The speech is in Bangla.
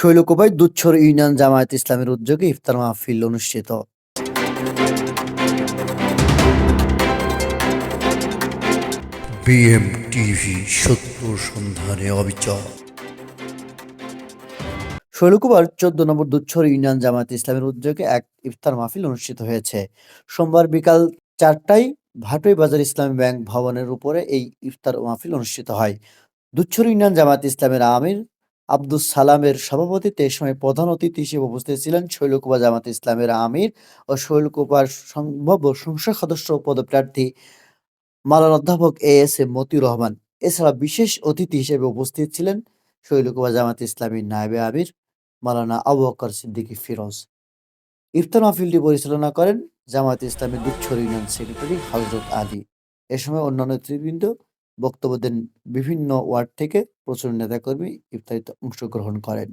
শৈলকুপায় দুধছর ইউনিয়ন জামায়াত ইসলামের উদ্যোগে ইফতার মাহফিল অনুষ্ঠিত। বিএমটিভি সত্য সন্ধানে অবিচল। শৈলকুপার ১৪ নম্বর দুধছর ইউনিয়ন জামায়াত ইসলামের উদ্যোগে এক ইফতার মাহফিল অনুষ্ঠিত হয়েছে। সোমবার বিকাল ৪টায় ভাটই বাজার ইসলামী ব্যাংক ভবনের উপরে এই ইফতার মাহফিল অনুষ্ঠিত হয়। দুধছর ইউনিয়ন জামায়াত ইসলামের আমির আব্দুস সালামের সভাপতিত্বে এ সময় প্রধান অতিথি হিসেবে উপস্থিত ছিলেন শৈলকুপা জামায়াত ইসলামের আমির ও শৈলকুপার সম্ভাব্য সংসদ সদস্য পদপ্রার্থী মাওলানা অধ্যাপক এএসএম মতিউর রহমান। এছাড়া বিশেষ অতিথি হিসেবে উপস্থিত ছিলেন শৈলকুপা জামায়াত ইসলামীর নায়েবে আমির মাওলানা আবু বকর সিদ্দিকী ফিরোজ। ইফতার মাহফিলটি পরিচালনা করেন জামায়াত ইসলামীর দুধছর ইউনিয়ন সেক্রেটারি হযরত আলী। এ সময় অন্যান্য নেতৃবৃন্দ বক্তব্য দেন। বিভিন্ন ওয়ার্ড থেকে প্রচুর নেতাকর্মী ইফতারিতে অংশগ্রহণ করেন।